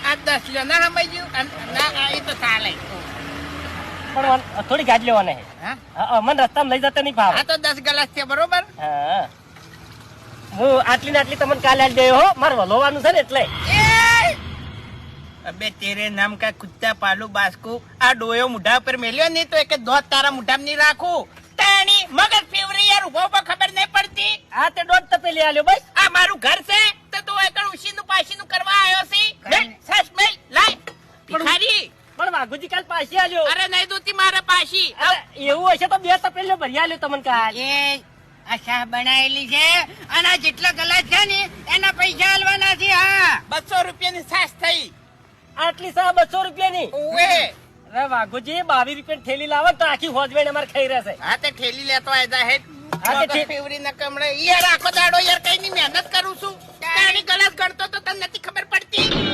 આ 10 લ્યો ના સમજ્યું ના એ તો ચાલે પણ થોડી ગાડી લેવાના હે હા મને રસ્તામાં લઈ જતા નહીં ભાવ આ તો 10 ગ્લાસ છે બરોબર હા હું આટલી ને આટલી તમને કાલે આલી દેયો હો મારે વલોવાનું છે ને એટલે અબે તેરે નામ કા કુત્તા પાલુ બાસ્કુ આ ડોયો મુઢા પર મેલ્યો નહીં તો એક દોત તારા મુઢામાં નહીં રાખું તાણી મગર ફેવરી યાર ઉભો ઉભો ખબર નહીં પડતી આ તે દોઢ તપેલી આલ્યો બસ આ મારું ઘર છે તો તું એકડ ઉશીનું પાશીનું કરવા આવ્યો છે મેલ સસ મેલ લાય ભિખારી પણ વાઘુજી કાલ પાછી આલ્યો અરે નહીં દોતી મારે પાશી અરે એવું હશે તો 2 તપેલીઓ ભરી આલ્યો તમને કાલ એ આ શાહ બનાવેલી છે અને જેટલા ગલાસ છે ને એના પૈસા આલવાના છે હા 200 રૂપિયાની સાસ થઈ આટલી સા 200 રૂપિયાની ઓએ અરે વાઘુજી 22 રૂપિયાની થેલી લાવો તો આખી હોજવેણ અમારે ખાઈ રહેશે હા તે ઠેલી લેતો આયદા હે હા તે ફેવરી ન કમળે યાર આખો દાડો યાર કઈ ની મહેનત કરું છું તાણી ગલાસ ગણતો તો તને નથી ખબર પડતી